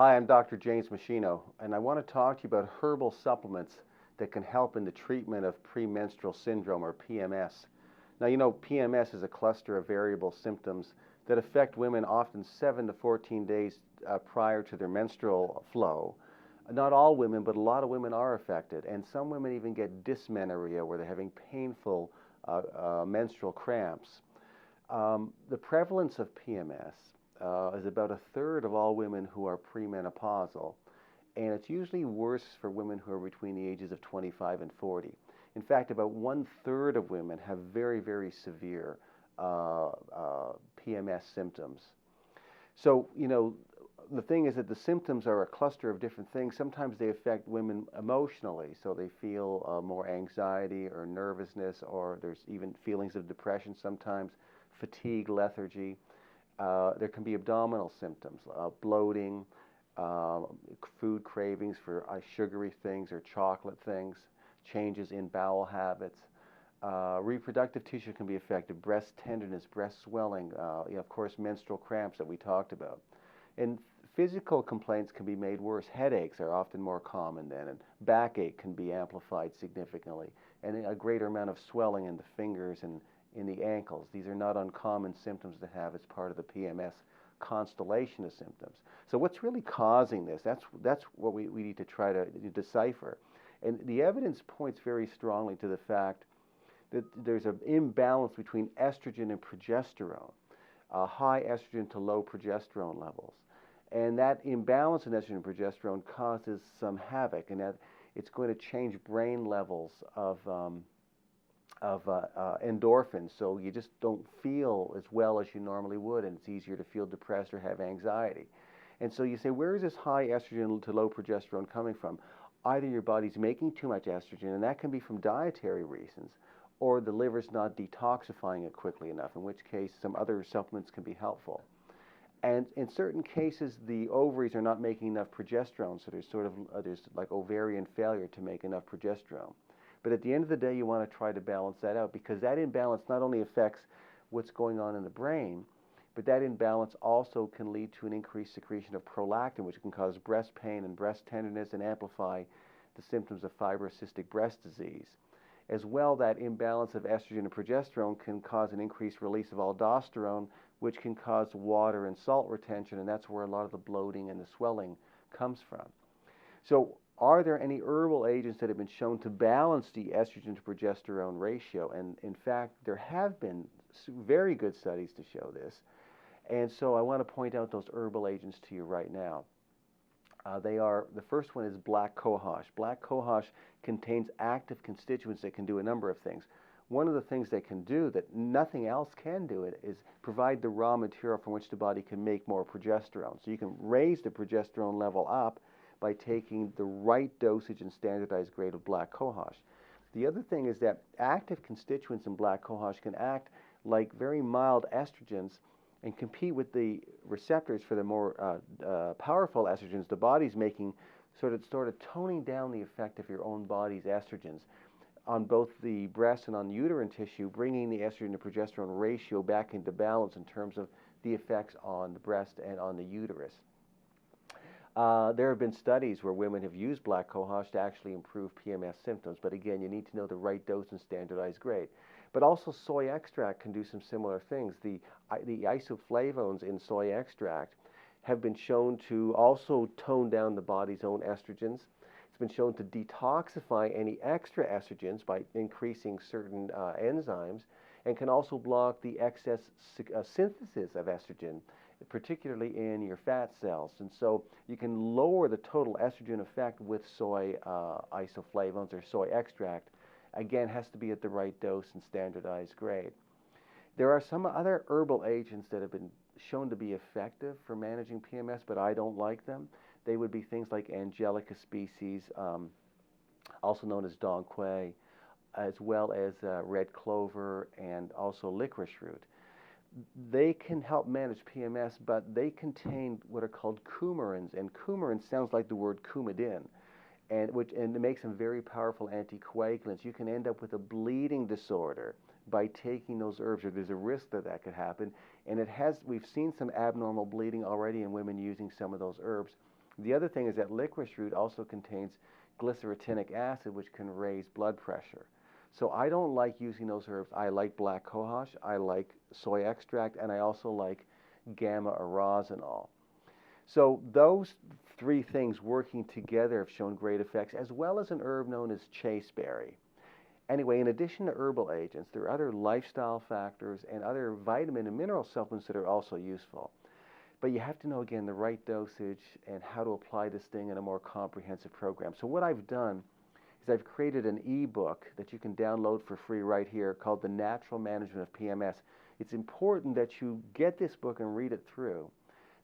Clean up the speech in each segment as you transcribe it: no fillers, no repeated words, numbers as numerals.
Hi, I'm Dr. James Machino, and I want to talk to you about herbal supplements that can help in the treatment of premenstrual syndrome, or PMS. Now, you know, PMS is a cluster of variable symptoms that affect women often 7 to 14 days prior to their menstrual flow. Not all women, but a lot of women are affected, and some women even get dysmenorrhea, where they're having painful menstrual cramps. The prevalence of PMS is about a third of all women who are premenopausal, and it's usually worse for women who are between the ages of 25 and 40. In fact, about one-third of women have very, very severe PMS symptoms. So, you know, the thing is that the symptoms are a cluster of different things. Sometimes they affect women emotionally, so they feel more anxiety or nervousness, or there's even feelings of depression sometimes, fatigue, lethargy. There can be abdominal symptoms, bloating, food cravings for sugary things or chocolate things, changes in bowel habits. Reproductive tissue can be affected, breast tenderness, breast swelling, of course, menstrual cramps that we talked about. And physical complaints can be made worse. Headaches are often more common then, and backache can be amplified significantly, and a greater amount of swelling in the fingers and in the ankles. These are not uncommon symptoms to have as part of the PMS constellation of symptoms. So what's really causing this? That's what we need to try to decipher. And the evidence points very strongly to the fact that there's an imbalance between estrogen and progesterone, high estrogen to low progesterone levels. And that imbalance in estrogen and progesterone causes some havoc, and that it's going to change brain levels of endorphins, so you just don't feel as well as you normally would, and it's easier to feel depressed or have anxiety. And so you say, where is this high estrogen to low progesterone coming from? Either your body's making too much estrogen, and that can be from dietary reasons, or the liver's not detoxifying it quickly enough, in which case some other supplements can be helpful. And in certain cases, the ovaries are not making enough progesterone, so there's like ovarian failure to make enough progesterone. But at the end of the day, you want to try to balance that out, because that imbalance not only affects what's going on in the brain, but that imbalance also can lead to an increased secretion of prolactin, which can cause breast pain and breast tenderness and amplify the symptoms of fibrocystic breast disease. As well, that imbalance of estrogen and progesterone can cause an increased release of aldosterone, which can cause water and salt retention, and that's where a lot of the bloating and the swelling comes from. So, are there any herbal agents that have been shown to balance the estrogen to progesterone ratio? And in fact, there have been very good studies to show this. And so I want to point out those herbal agents to you right now. The first one is black cohosh. Black cohosh contains active constituents that can do a number of things. One of the things they can do that nothing else can do is provide the raw material from which the body can make more progesterone. So you can raise the progesterone level up by taking the right dosage and standardized grade of black cohosh. The other thing is that active constituents in black cohosh can act like very mild estrogens and compete with the receptors for the more powerful estrogens the body's making, sort of toning down the effect of your own body's estrogens on both the breast and on the uterine tissue, bringing the estrogen to progesterone ratio back into balance in terms of the effects on the breast and on the uterus. There have been studies where women have used black cohosh to actually improve PMS symptoms, but again, you need to know the right dose and standardized grade. But also soy extract can do some similar things. The isoflavones in soy extract have been shown to also tone down the body's own estrogens. It's been shown to detoxify any extra estrogens by increasing certain enzymes, and can also block the excess synthesis of estrogen, particularly in your fat cells. And so you can lower the total estrogen effect with soy isoflavones or soy extract. Again, has to be at the right dose and standardized grade. There are some other herbal agents that have been shown to be effective for managing PMS, but I don't like them. They would be things like Angelica species, also known as dong quai, as well as red clover and also licorice root. They can help manage PMS, but they contain what are called coumarins, and coumarin sounds like the word Coumadin, and it makes them very powerful anticoagulants. You can end up with a bleeding disorder by taking those herbs, or there's a risk that that could happen. And we've seen some abnormal bleeding already in women using some of those herbs. The other thing is that licorice root also contains glycerotinic acid, which can raise blood pressure. So I don't like using those herbs. I like black cohosh, I like soy extract, and I also like gamma arasenol. So those three things working together have shown great effects, as well as an herb known as chasteberry. Anyway, in addition to herbal agents, there are other lifestyle factors and other vitamin and mineral supplements that are also useful. But you have to know, again, the right dosage and how to apply this thing in a more comprehensive program. So what I've done is I've created an ebook that you can download for free right here called The Natural Management of PMS. It's important that you get this book and read it through,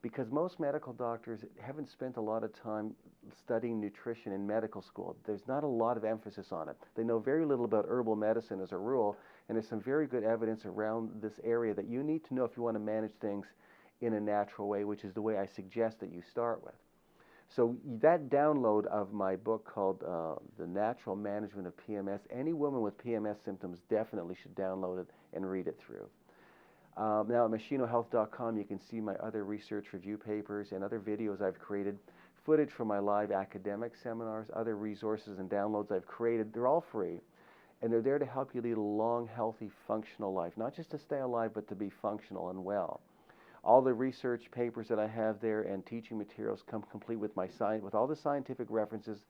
because most medical doctors haven't spent a lot of time studying nutrition in medical school. There's not a lot of emphasis on it. They know very little about herbal medicine as a rule, and there's some very good evidence around this area that you need to know if you want to manage things in a natural way, which is the way I suggest that you start with. So that download of my book called The Natural Management of PMS, any woman with PMS symptoms definitely should download it and read it through. Now at machinohealth.com you can see my other research review papers and other videos I've created, footage from my live academic seminars, other resources and downloads I've created. They're all free, and they're there to help you lead a long, healthy, functional life, not just to stay alive, but to be functional and well. All the research papers that I have there and teaching materials come complete with with all the scientific references,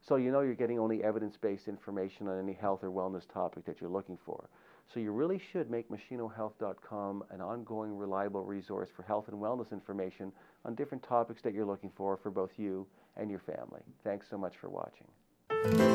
so you know you're getting only evidence-based information on any health or wellness topic that you're looking for. So you really should make machinohealth.com an ongoing, reliable resource for health and wellness information on different topics that you're looking for both you and your family. Thanks so much for watching.